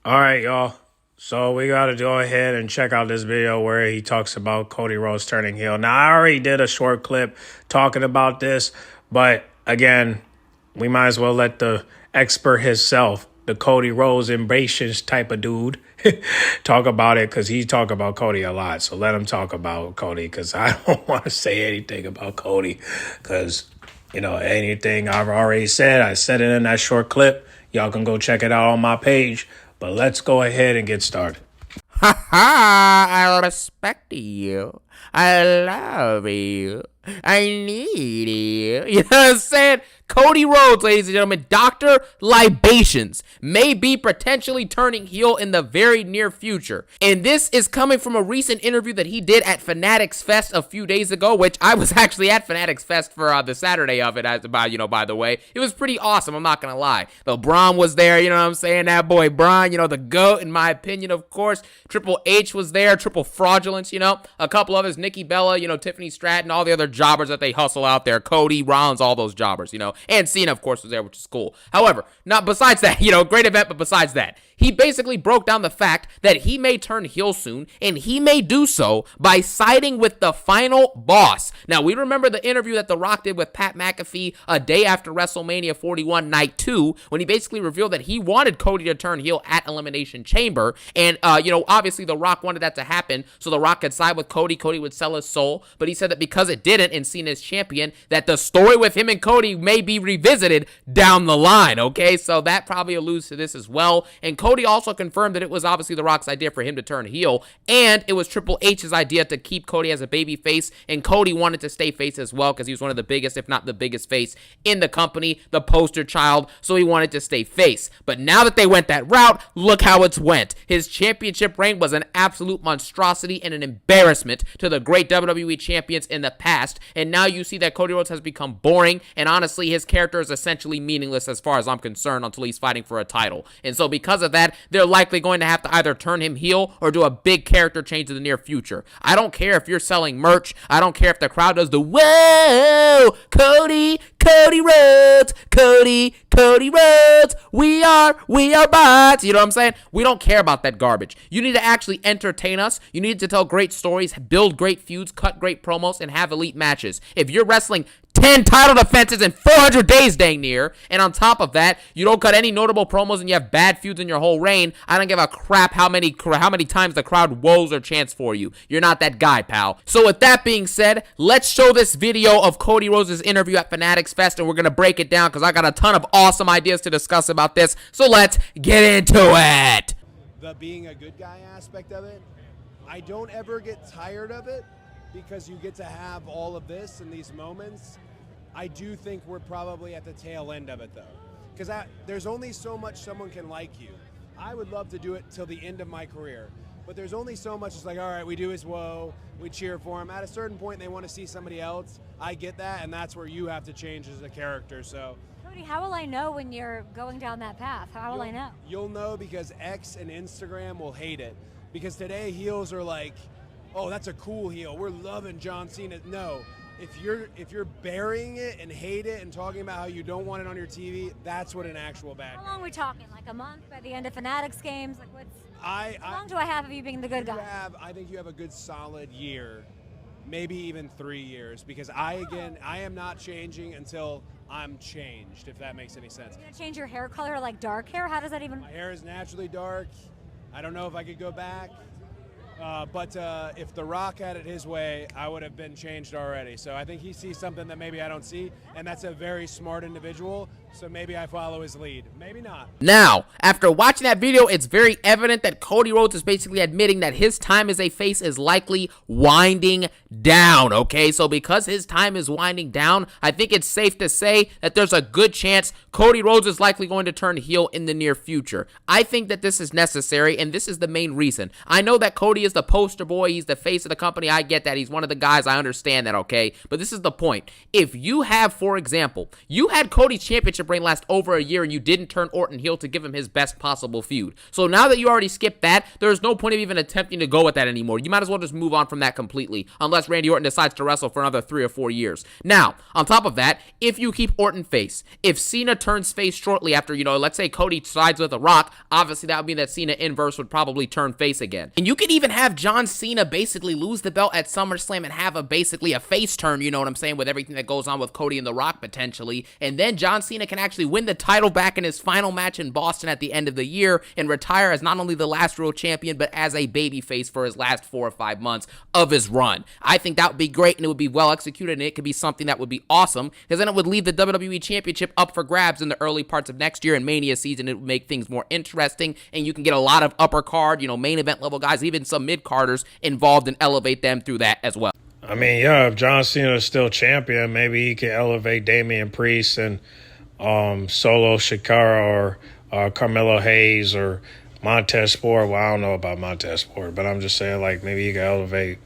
All right, y'all. So we got to go ahead and check out this video where he talks about Cody Rhodes turning heel. Now, I already did a short clip talking about this, but again, we might as well let the expert himself, the Cody Rhodes embraces type of dude, talk about it because he talk about Cody a lot. So let him talk about Cody because I don't want to say anything about Cody because, anything I've already said, I said it in that short clip. Y'all can go check it out on my page. But let's go ahead and get started. Ha ha! I respect you. I love you. I need you. You know what I'm saying? Cody Rhodes, ladies and gentlemen, Dr. Libations, may be potentially turning heel in the very near future. And this is coming from a recent interview that he did at Fanatics Fest a few days ago, which I was actually at Fanatics Fest for the Saturday of it, by the way. It was pretty awesome, I'm not gonna lie. Though Braun was there, you know what I'm saying? That boy Braun, the GOAT, in my opinion, of course. Triple H was there, Triple Fraudulence, a couple others, Nikki Bella, Tiffany Stratton, all the other jobbers that they hustle out there, Cody, Rollins, all those jobbers, and Cena, of course, was there, which is cool. However, not besides that, great event, but besides that, he basically broke down the fact that he may turn heel soon, and he may do so by siding with the final boss. Now, we remember the interview that The Rock did with Pat McAfee a day after WrestleMania 41 Night 2, when he basically revealed that he wanted Cody to turn heel at Elimination Chamber, and, obviously The Rock wanted that to happen, so The Rock could side with Cody, Cody would sell his soul, but he said that because it didn't, and Cena is champion, that the story with him and Cody may be revisited down the line, okay? So that probably alludes to this as well, and Cody also confirmed that it was obviously The Rock's idea for him to turn heel, and it was Triple H's idea to keep Cody as a baby face, and Cody wanted to stay face as well because he was one of the biggest, if not the biggest face in the company, the poster child, so he wanted to stay face. But now that they went that route, look how it's went. His championship reign was an absolute monstrosity and an embarrassment to the great WWE champions in the past, and now you see that Cody Rhodes has become boring, and honestly, his character is essentially meaningless as far as I'm concerned until he's fighting for a title. And so because of that, they're likely going to have to either turn him heel or do a big character change in the near future. I don't care if you're selling merch. I don't care if the crowd does the whoa, Cody Rhodes, Cody Rhodes, we are bots. You know what I'm saying? We don't care about that garbage. You need to actually entertain us. You need to tell great stories, build great feuds, cut great promos, and have elite matches. If you're wrestling 10 title defenses in 400 days dang near, and on top of that, you don't cut any notable promos and you have bad feuds in your whole reign, I don't give a crap how many times the crowd woes or chants for you. You're not that guy, pal. So with that being said, let's show this video of Cody Rhodes' interview at Fanatics Fest, and we're going to break it down because I got a ton of awesome ideas to discuss about this, so let's get into it. The being a good guy aspect of it, I don't ever get tired of it because you get to have all of this in these moments. I do think we're probably at the tail end of it, though, because there's only so much someone can like you. I would love to do it till the end of my career, but there's only so much. It's like, all right, we do his woe, we cheer for him. At a certain point, they want to see somebody else. I get that, and that's where you have to change as a character. So, Cody, how will I know when you're going down that path? How will I know? You'll know because X and Instagram will hate it. Because today, heels are like, oh, that's a cool heel. We're loving John Cena. No. If you're burying it and hate it and talking about how you don't want it on your TV, that's what an actual bad guy. How long are we talking? Like a month by the end of Fanatics games? Like how long do I have of you being the good guy? I think you have a good solid year, maybe even 3 years, because I am not changing until I'm changed, if that makes any sense. Are you gonna change your hair color, like dark hair? How does that even? My hair is naturally dark. I don't know if I could go back. But if The Rock had it his way, I would have been changed already. So I think he sees something that maybe I don't see, and that's a very smart individual. So maybe I follow his lead. Maybe not. Now, after watching that video, it's very evident that Cody Rhodes is basically admitting that his time as a face is likely winding down, okay? So because his time is winding down, I think it's safe to say that there's a good chance Cody Rhodes is likely going to turn heel in the near future. I think that this is necessary, and this is the main reason. I know that Cody is the poster boy. He's the face of the company. I get that. He's one of the guys. I understand that, okay? But this is the point. If you have, for example, you had Cody's championship championship reign last over a year and you didn't turn Orton heel to give him his best possible feud. So now that you already skipped that, there's no point of even attempting to go with that anymore. You might as well just move on from that completely, unless Randy Orton decides to wrestle for another 3 or 4 years. Now, on top of that, if you keep Orton face, if Cena turns face shortly after, let's say Cody sides with The Rock, obviously that would mean that Cena inverse would probably turn face again. And you could even have John Cena basically lose the belt at SummerSlam and have basically a face turn, you know what I'm saying, with everything that goes on with Cody and The Rock potentially. And then John Cena can actually win the title back in his final match in Boston at the end of the year and retire as not only the last real champion, but as a babyface for his last 4 or 5 months of his run. I think that would be great, and it would be well executed, and it could be something that would be awesome, because then it would leave the WWE Championship up for grabs in the early parts of next year in Mania season. It would make things more interesting, and you can get a lot of upper card, main event level guys, even some mid-carders involved, and elevate them through that as well. I mean, yeah, if John Cena is still champion, maybe he can elevate Damian Priest and Solo Shikara or Carmelo Hayes or Montez Ford. Well, I don't know about Montez Ford, but I'm just saying, like, maybe he can elevate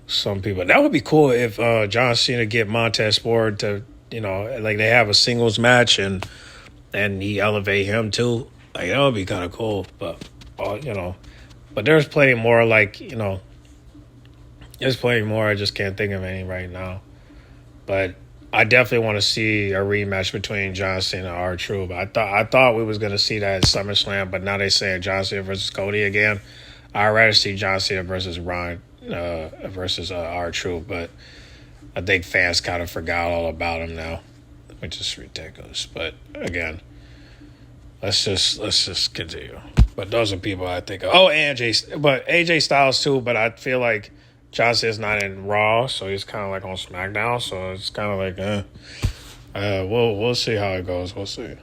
some people. That would be cool if John Cena get Montez Ford to, like they have a singles match and he elevate him too. Like, that would be kind of cool. But, but there's plenty more, like, there's plenty more. I just can't think of any right now. But I definitely want to see a rematch between John Cena and R-Truth. But I thought we was going to see that at SummerSlam, but now they saying John Cena versus Cody again. I'd rather see John Cena versus R-Truth, but I think fans kind of forgot all about him now, which is ridiculous. But again, let's just continue. But those are people I think of. Oh, and AJ Styles too. But I feel like John Cena's not in Raw, so he's kind of like on SmackDown. So it's kind of like, we'll see how it goes. We'll see.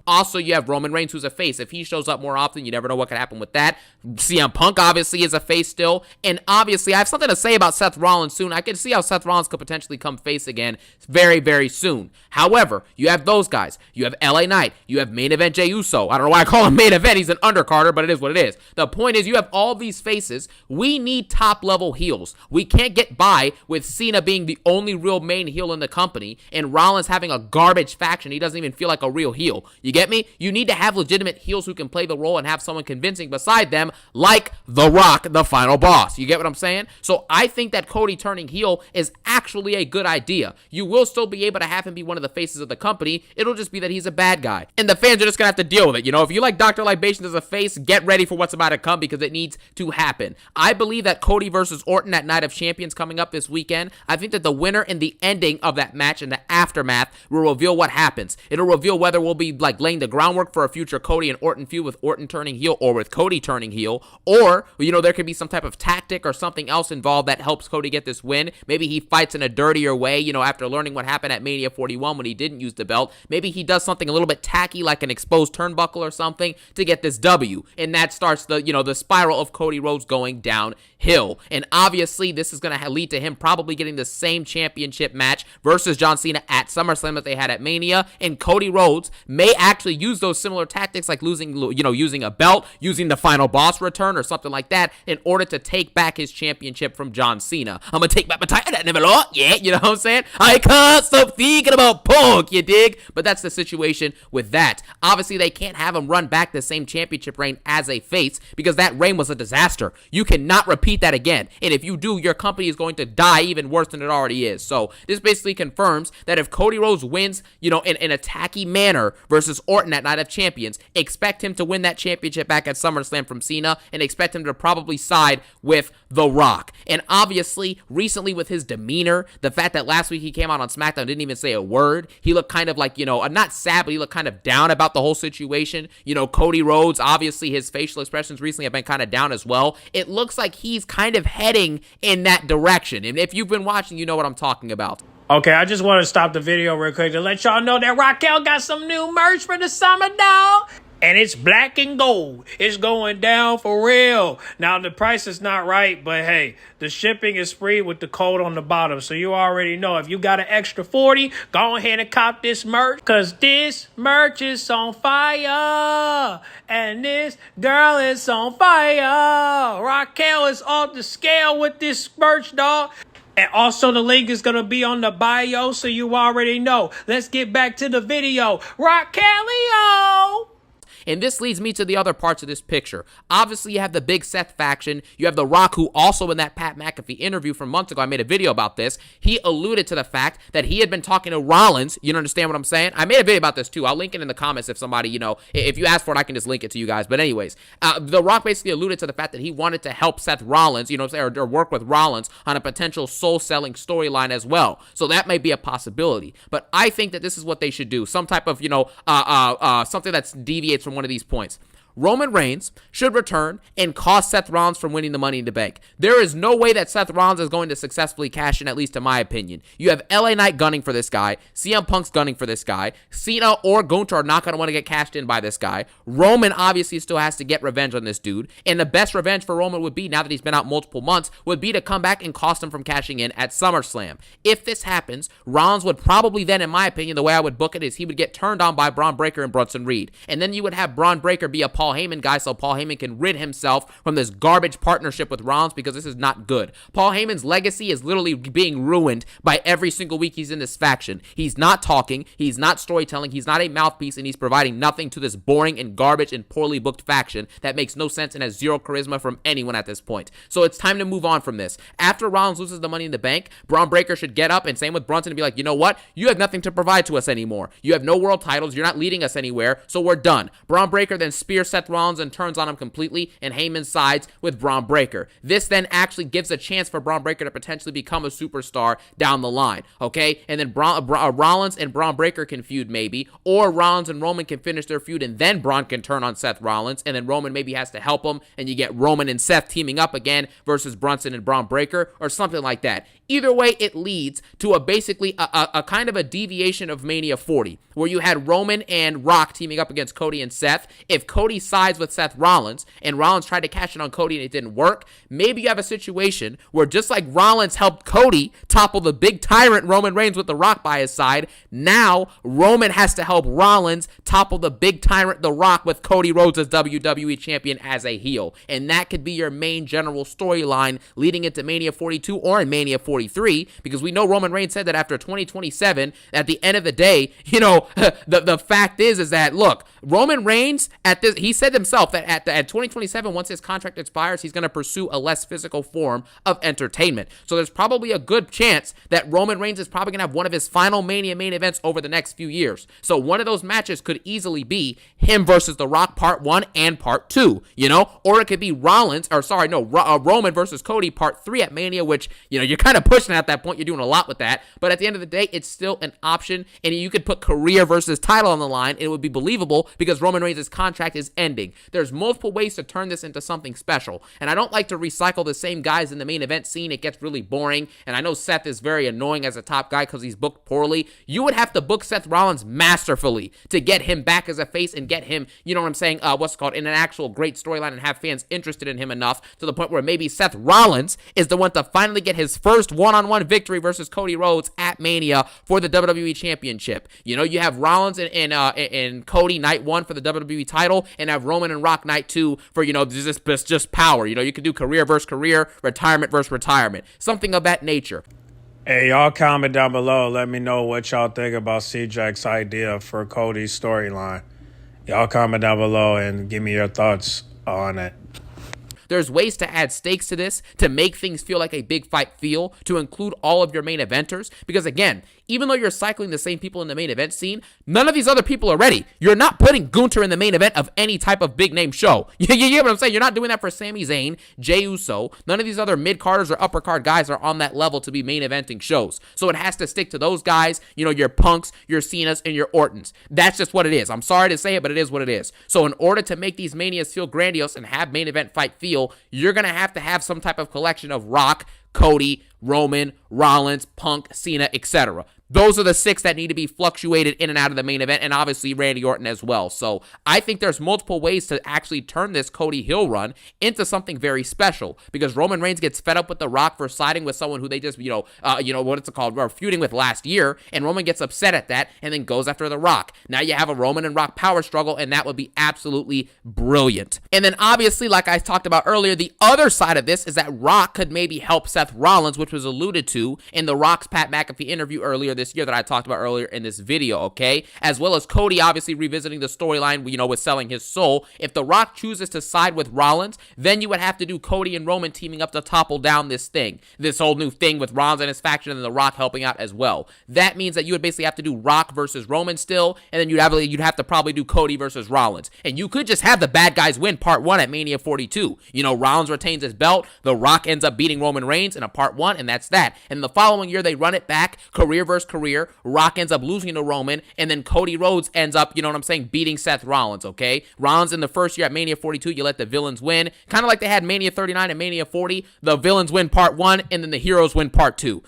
Also, you have Roman Reigns, who's a face. If he shows up more often, you never know what could happen with that. CM Punk, obviously, is a face still. And obviously, I have something to say about Seth Rollins soon. I can see how Seth Rollins could potentially come face again very, very soon. However, you have those guys. You have LA Knight. You have main event Jey Uso. I don't know why I call him main event. He's an undercarder, but it is what it is. The point is, you have all these faces. We need top-level heels. We can't get by with Cena being the only real main heel in the company and Rollins having a garbage faction. He doesn't even feel like a real heel. You get me? You need to have legitimate heels who can play the role and have someone convincing beside them, like The Rock, the final boss. You get what I'm saying? So I think that Cody turning heel is actually a good idea. You will still be able to have him be one of the faces of the company. It'll just be that he's a bad guy. And the fans are just going to have to deal with it. If you like Dr. Libation as a face, get ready for what's about to come because it needs to happen. I believe that Cody versus Orton at Night of Champions coming up this weekend, I think that the winner and the ending of that match and the aftermath will reveal what happens. It'll reveal whether we'll be like laying the groundwork for a future Cody and Orton feud with Orton turning heel or with Cody turning heel, or there could be some type of tactic or something else involved that helps Cody get this win. Maybe he fights in a dirtier way, after learning what happened at Mania 41 when he didn't use the belt. Maybe he does something a little bit tacky like an exposed turnbuckle or something to get this W, and that starts the spiral of Cody Rhodes going downhill. And obviously this is going to lead to him probably getting the same championship match versus John Cena at SummerSlam that they had at Mania, and Cody Rhodes may actually use those similar tactics like using a belt, using the final boss return or something like that in order to take back his championship from John Cena. I'm gonna take back my title that never lost. Yeah, you know what I'm saying? I can't stop thinking about Punk, you dig? But that's the situation with that. Obviously, they can't have him run back the same championship reign as a face because that reign was a disaster. You cannot repeat that again. And if you do, your company is going to die even worse than it already is. So this basically confirms that if Cody Rhodes wins, in a tacky manner versus Orton at Night of Champions, expect him to win that championship back at SummerSlam from Cena and expect him to probably side with The Rock. And obviously, recently with his demeanor, the fact that last week he came out on SmackDown, didn't even say a word. He looked kind of like, not sad, but he looked kind of down about the whole situation. Cody Rhodes, obviously his facial expressions recently have been kind of down as well. It looks like he's kind of heading in that direction. And if you've been watching, you know what I'm talking about. Okay, I just want to stop the video real quick to let y'all know that Raquel got some new merch for the summer, dog. And it's black and gold. It's going down for real. Now, the price is not right, but hey, the shipping is free with the code on the bottom. So you already know. If you got an extra 40, go ahead and cop this merch. Because this merch is on fire. And this girl is on fire. Raquel is off the scale with this merch, dog. And also the link is going to be on the bio, so you already know. Let's get back to the video. Raquel! And this leads me to the other parts of this picture. Obviously, you have the Big Seth faction. You have The Rock, who also in that Pat McAfee interview from months ago, I made a video about this. He alluded to the fact that he had been talking to Rollins. You understand what I'm saying? I made a video about this too. I'll link it in the comments if somebody, if you ask for it, I can just link it to you guys. But anyways, The Rock basically alluded to the fact that he wanted to help Seth Rollins, or work with Rollins on a potential soul-selling storyline as well. So that may be a possibility. But I think that this is what they should do. Some type of, something that deviates from one of these points. Roman Reigns should return and cost Seth Rollins from winning the Money in the Bank. There is no way that Seth Rollins is going to successfully cash in, at least in my opinion. You have LA Knight gunning for this guy. CM Punk's gunning for this guy. Cena or Gunther are not going to want to get cashed in by this guy. Roman obviously still has to get revenge on this dude. And the best revenge for Roman would be, now that he's been out multiple months, would be to come back and cost him from cashing in at SummerSlam. If this happens, Rollins would probably then, in my opinion, the way I would book it is he would get turned on by Braun Breaker and Bronson Reed. And then you would have Braun Breaker be a Paul Heyman guy, so Paul Heyman can rid himself from this garbage partnership with Rollins, because this is not good. Paul Heyman's legacy is literally being ruined by every single week he's in this faction. He's not talking, he's not storytelling, he's not a mouthpiece, and he's providing nothing to this boring and garbage and poorly booked faction that makes no sense and has zero charisma from anyone at this point. So it's time to move on from this. After Rollins loses the Money in the Bank, Braun Breaker should get up, and same with Brunson, and be like, you know what? You have nothing to provide to us anymore. You have no world titles, you're not leading us anywhere, so we're done. Braun Breaker then spears Seth Rollins and turns on him completely, and Heyman sides with Braun Breaker. This then actually gives a chance for Braun Breaker to potentially become a superstar down the line, okay? And then Rollins and Braun Breaker can feud maybe, or Rollins and Roman can finish their feud, and then Braun can turn on Seth Rollins, and then Roman maybe has to help him, and you get Roman and Seth teaming up again versus Brunson and Braun Breaker, or something like that. Either way, it leads to basically a kind of a deviation of Mania 40, where you had Roman and Rock teaming up against Cody and Seth. If Cody sides with Seth Rollins, and Rollins tried to cash in on Cody and it didn't work, maybe you have a situation where, just like Rollins helped Cody topple the big tyrant Roman Reigns with The Rock by his side, now Roman has to help Rollins topple the big tyrant The Rock with Cody Rhodes as WWE Champion as a heel. And that could be your main general storyline leading into Mania 42 or in Mania 43, because we know Roman Reigns said that after 2027, at the end of the day, the fact is that, look, Roman Reigns, he said himself that at 2027, once his contract expires, he's going to pursue a less physical form of entertainment. So there's probably a good chance that Roman Reigns is probably going to have one of his final Mania main events over the next few years. So one of those matches could easily be him versus The Rock Part 1 and Part 2, or it could be Roman versus Cody Part 3 at Mania, which, you're kind of pushing at that point. You're doing a lot with that. But at the end of the day, it's still an option, and you could put career versus title on the line, and it would be believable because Roman Reigns' contract is ending. There's multiple ways to turn this into something special, and I don't like to recycle the same guys in the main event scene. It gets really boring, and I know Seth is very annoying as a top guy because he's booked poorly. You would have to book Seth Rollins masterfully to get him back as a face and get him, in an actual great storyline, and have fans interested in him enough to the point where maybe Seth Rollins is the one to finally get his first one-on-one victory versus Cody Rhodes at Mania for the WWE Championship. You have Rollins and Cody night 1 for the WWE title, and have Roman and Rock night 2 for, just power. You could do career versus career, retirement versus retirement, something of that nature. Hey, y'all comment down below. Let me know what y'all think about CJAX idea for Cody's storyline. Y'all comment down below and give me your thoughts on it. There's ways to add stakes to this, to make things feel like a big fight feel, to include all of your main eventers. Because again, even though you're cycling the same people in the main event scene, none of these other people are ready. You're not putting Gunther in the main event of any type of big name show. You get what I'm saying? You're not doing that for Sami Zayn, Jey Uso. None of these other mid-carders or upper-card guys are on that level to be main eventing shows. So it has to stick to those guys, your Punks, your Cenas, and your Ortons. That's just what it is. I'm sorry to say it, but it is what it is. So in order to make these Manias feel grandiose and have main event fight feel, you're going to have some type of collection of Rock, Cody, Roman, Rollins, Punk, Cena, etc. Those are the 6 that need to be fluctuated in and out of the main event, and obviously Randy Orton as well. So I think there's multiple ways to actually turn this Cody heel run into something very special, because Roman Reigns gets fed up with The Rock for siding with someone who they just, what it's called, were feuding with last year, and Roman gets upset at that and then goes after The Rock. Now you have a Roman and Rock power struggle, and that would be absolutely brilliant. And then obviously, like I talked about earlier, the other side of this is that Rock could maybe help Seth Rollins, which was alluded to in The Rock's Pat McAfee interview earlier this year that I talked about earlier in this video, okay? As well as Cody obviously revisiting the storyline, with selling his soul. If The Rock chooses to side with Rollins, then you would have to do Cody and Roman teaming up to topple down this whole new thing with Rollins and his faction and The Rock helping out as well. That means that you would basically have to do Rock versus Roman still, and then you'd have to probably do Cody versus Rollins. And you could just have the bad guys win part 1 at Mania 42. Rollins retains his belt, The Rock ends up beating Roman Reigns in a part 1, and that's that. And the following year, they run it back, career versus career. Rock ends up losing to Roman, and then Cody Rhodes ends up, beating Seth Rollins, okay? Rollins in the first year at Mania 42, you let the villains win. Kind of like they had Mania 39 and Mania 40. The villains win part 1, and then the heroes win part 2.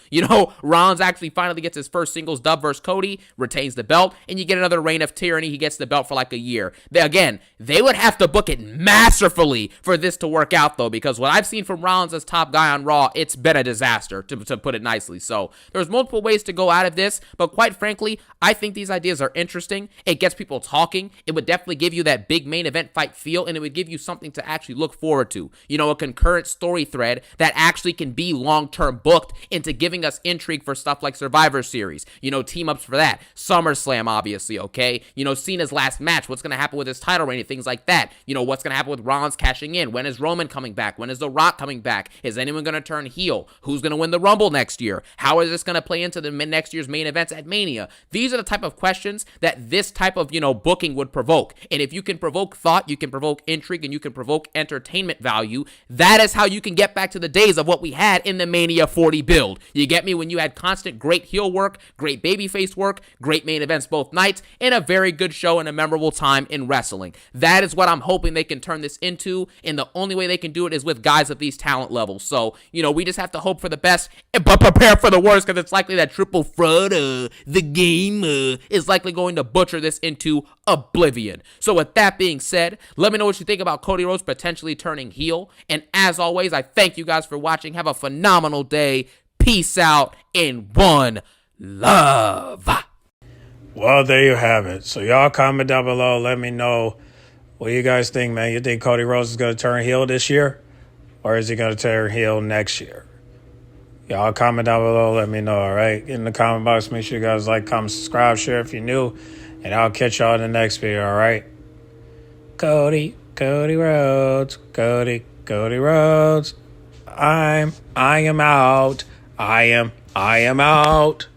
Rollins actually finally gets his first singles dub versus Cody, retains the belt, and you get another reign of tyranny. He gets the belt for like a year. They would have to book it masterfully for this to work out, though, because what I've seen from Rollins as top guy on Raw, it's been a disaster, to put it nicely. So there's multiple ways to go out of this, but quite frankly, I think these ideas are interesting. It gets people talking. It would definitely give you that big main event fight feel, and it would give you something to actually look forward to. A concurrent story thread that actually can be long-term booked into giving us intrigue for stuff like Survivor Series, team-ups for that. SummerSlam, obviously, okay? Cena's last match, what's going to happen with his title reign, things like that. What's going to happen with Rollins cashing in? When is Roman coming back? When is The Rock coming back? Is anyone going to turn heel? Who's going to win the Rumble next year? How is this going to play into the next year's main events at Mania? These are the type of questions that this type of, booking would provoke. And if you can provoke thought, you can provoke intrigue, and you can provoke entertainment value, that is how you can get back to the days of what we had in the Mania 40 build. You get me? When you had constant great heel work, great babyface work, great main events both nights, and a very good show and a memorable time in wrestling. That is what I'm hoping they can turn this into, and the only way they can do it is with guys of these talent levels. So, we just have to hope for the best, but prepare for the worst, because it's likely that Triple Fraud, the game, is likely going to butcher this into oblivion. So with that being said, let me know what you think about Cody Rhodes potentially turning heel. And as always, I thank you guys for watching. Have a phenomenal day. Peace out and one love. Well, there you have it. So y'all comment down below. Let me know what you guys think, man. You think Cody Rhodes is going to turn heel this year? Or is he going to turn heel next year? Y'all comment down below. Let me know, all right? Get in the comment box. Make sure you guys like, comment, subscribe, share if you're new. And I'll catch y'all in the next video, all right? Cody Rhodes. Cody Rhodes. I am out. I am out.